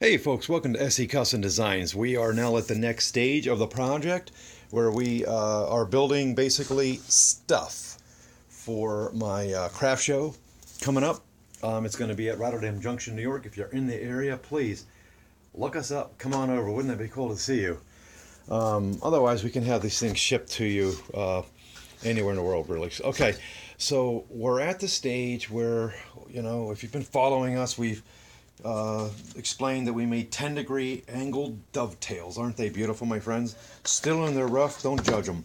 Hey folks, welcome to SE Custom Designs. We are now at the next stage of the project where we are building basically stuff for my craft show coming up. It's going to be at Rotterdam Junction, New York. If you're in the area, please look us up. Come on over. Wouldn't that be cool to see you? Otherwise, we can have these things shipped to you anywhere in the world, really. Okay, so we're at the stage where, if you've been following us, we've explained that we made 10-degree angled dovetails. Aren't they beautiful, my friends? Still in their rough, don't judge them.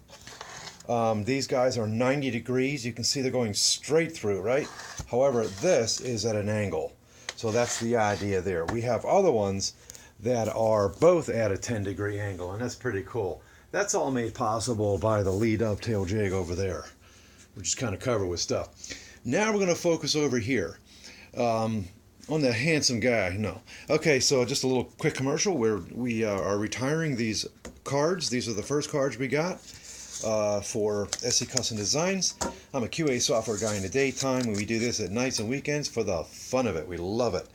These guys are 90 degrees. You can see they're going straight through, right? However, this is at an angle. So that's the idea there. We have other ones that are both at a 10-degree angle, and that's pretty cool. That's all made possible by the Lee dovetail jig over there, which is kind of covered with stuff. Now we're going to focus over here. On the handsome guy, no. Okay, so just a little quick commercial where we are retiring these cards. These are the first cards we got for SE Custom Designs. I'm a QA software guy in the daytime, and we do this at nights and weekends for the fun of it. We love it.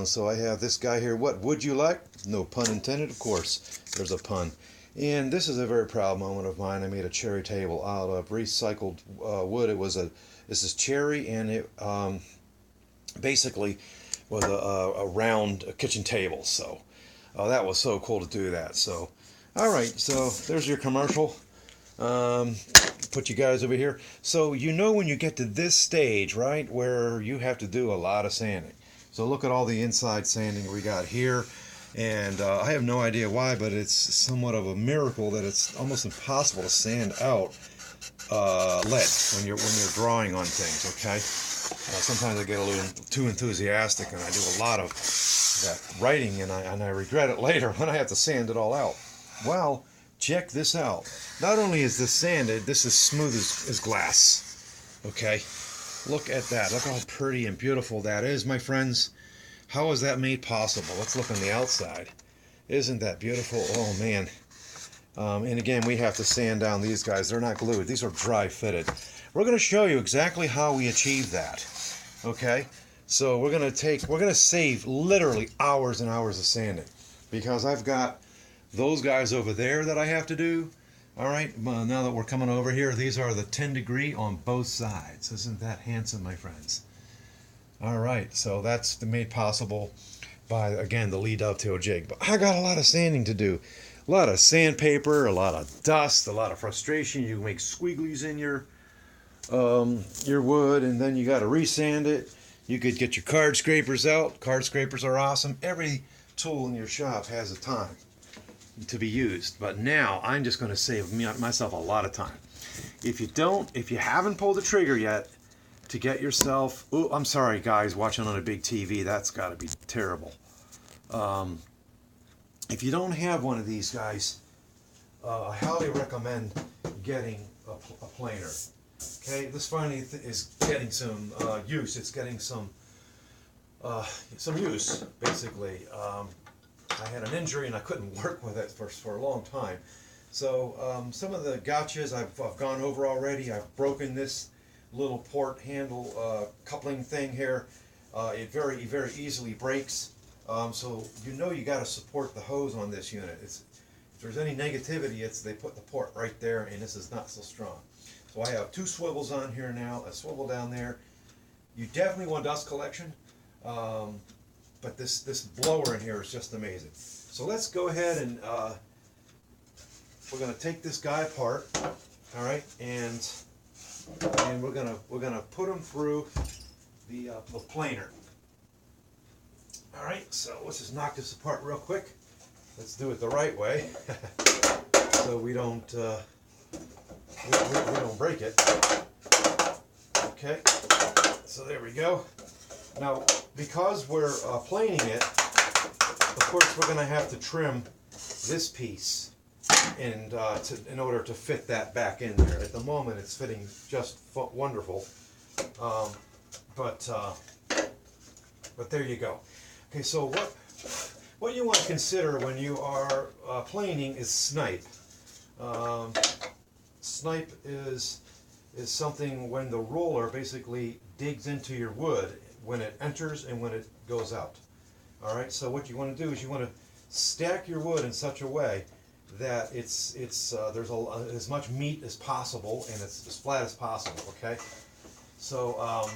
So I have this guy here. What would you like? No pun intended, of course. There's a pun. And this is a very proud moment of mine. I made a cherry table out of recycled wood. This is cherry, and it basically was a round kitchen table. So that was so cool to do that. So all right, so there's your commercial. Put you guys over here. So when you get to this stage, right, where you have to do a lot of sanding. So look at all the inside sanding we got here, and I have no idea why, but it's somewhat of a miracle that it's almost impossible to sand out lead when you're drawing on things. Okay. Sometimes I get a little too enthusiastic, and I do a lot of that writing, and I regret it later when I have to sand it all out. Well, check this out. Not only is this sanded, this is smooth as glass. Okay, look at that. Look how pretty and beautiful that is, my friends. How is that made possible? Let's look on the outside. Isn't that beautiful? Oh man. And again, we have to sand down these guys. They're not glued. These are dry fitted. We're going to show you exactly how we achieve that. Okay? So we're going to save literally hours and hours of sanding, because I've got those guys over there that I have to do. All right, well, now that we're coming over here, these are the 10-degree on both sides. Isn't that handsome, my friends? All right, so that's made possible by, again, the Lee dovetail jig. But I got a lot of sanding to do. A lot of sandpaper, a lot of dust, a lot of frustration. You make squigglies in your wood, and then you got to resand it. You could get your card scrapers out. Card scrapers are awesome. Every tool in your shop has a time to be used, but now I'm just going to save myself a lot of time. If you haven't pulled the trigger yet to get yourself, oh, I'm sorry guys watching on a big TV, that's got to be terrible. If you don't have one of these guys, I highly recommend getting a planer. Okay, this finally is getting some use. It's getting some use, basically. I had an injury and I couldn't work with it for a long time. So some of the gotchas I've gone over already. I've broken this little port handle coupling thing here. It very, very easily breaks. So you got to support the hose on this unit. If there's any negativity, they put the port right there, and this is not so strong. So I have two swivels on here now, a swivel down there. You definitely want dust collection, but this blower in here is just amazing. So let's go ahead and we're going to take this guy apart, all right, and we're gonna put him through the planer. All right, so let's just knock this apart real quick. Let's do it the right way, so we don't break it. Okay, so there we go. Now, because we're planing it, of course we're going to have to trim this piece and in order to fit that back in there. At the moment, it's fitting just wonderful, but there you go. Okay, so what you want to consider when you are planing is snipe. Snipe is something when the roller basically digs into your wood when it enters and when it goes out. All right, so what you want to do is you want to stack your wood in such a way that there's as much meat as possible and it's as flat as possible. Okay, so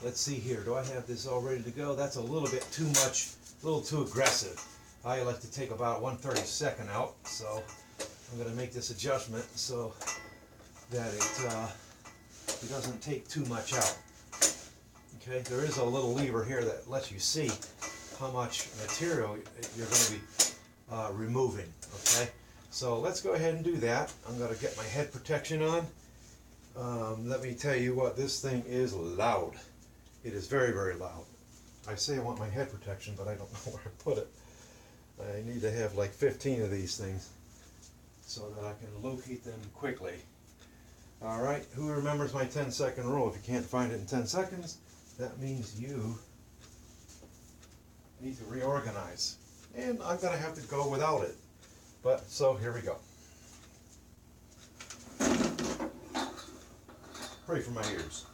let's see here. Do I have this all ready to go? That's a little bit too much, a little too aggressive. I like to take about 1/32 out, so I'm going to make this adjustment so that it doesn't take too much out. Okay, there is a little lever here that lets you see how much material you're going to be removing. Okay, so let's go ahead and do that. I'm going to get my head protection on. Let me tell you what, this thing is loud. It is very, very loud. I say I want my head protection, but I don't know where I put it. I need to have like 15 of these things so that I can locate them quickly. All right, who remembers my 10-second rule? If you can't find it in 10 seconds, that means you need to reorganize. And I'm going to have to go without it. But, so here we go. Pray for my ears.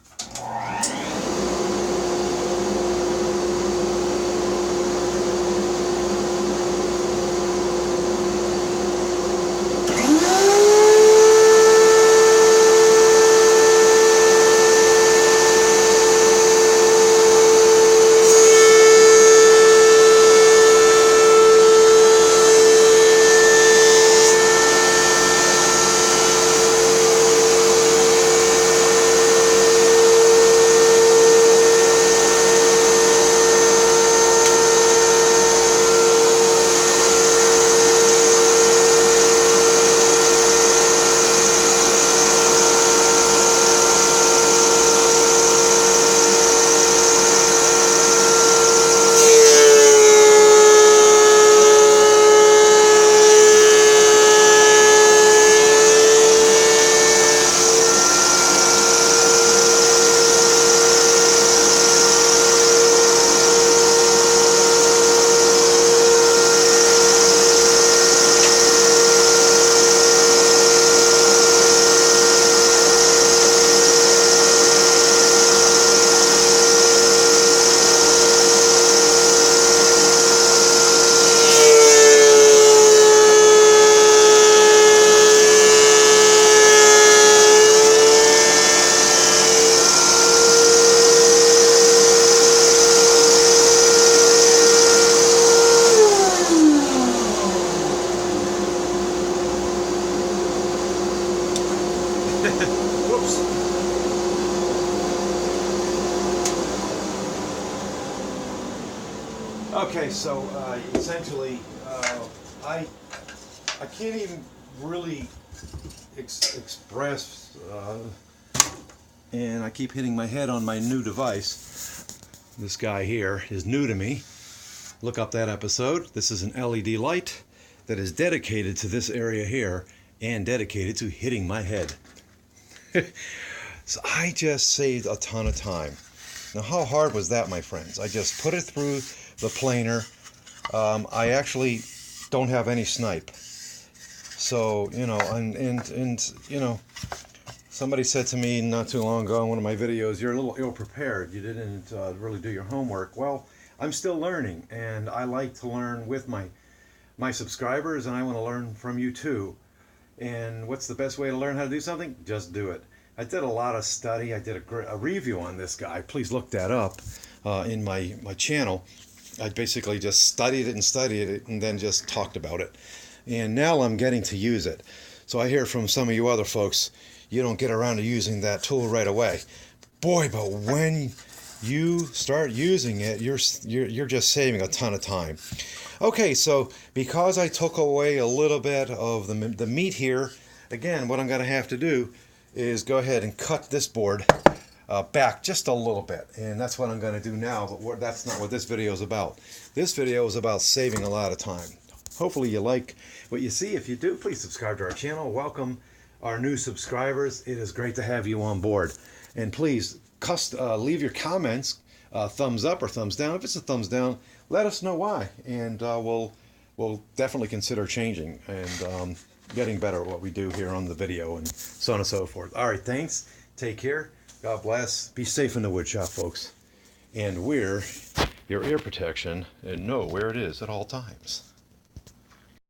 Whoops. Okay, so essentially, I can't even really express, and I keep hitting my head on my new device. This guy here is new to me. Look up that episode. This is an LED light that is dedicated to this area here and dedicated to hitting my head. So I just saved a ton of time. Now, how hard was that, my friends? I just put it through the planer. I actually don't have any snipe. So, you know, and you know, somebody said to me not too long ago in one of my videos, you're a little ill-prepared. You didn't really do your homework. Well, I'm still learning, and I like to learn with my subscribers, and I want to learn from you too. And what's the best way to learn how to do something? Just do it. I did a lot of study. I did a review on this guy. Please look that up in my channel. I basically just studied it and then just talked about it. And now I'm getting to use it. So I hear from some of you other folks, you don't get around to using that tool right away. Boy, but when you start using it, you're just saving a ton of time. Okay, so because I took away a little bit of the meat here, again, what I'm going to have to do is go ahead and cut this board back just a little bit, and that's what I'm going to do now, but that's not what this video is about. This video is about saving a lot of time. Hopefully you like what you see. If you do, please subscribe to our channel. Welcome our new subscribers. It is great to have you on board. And please leave your comments, thumbs up or thumbs down. If it's a thumbs down, let us know why, and we'll definitely consider changing and getting better at what we do here on the video and so on and so forth. All right, thanks. Take care. God bless. Be safe in the wood shop, folks. And we're your ear protection and know where it is at all times.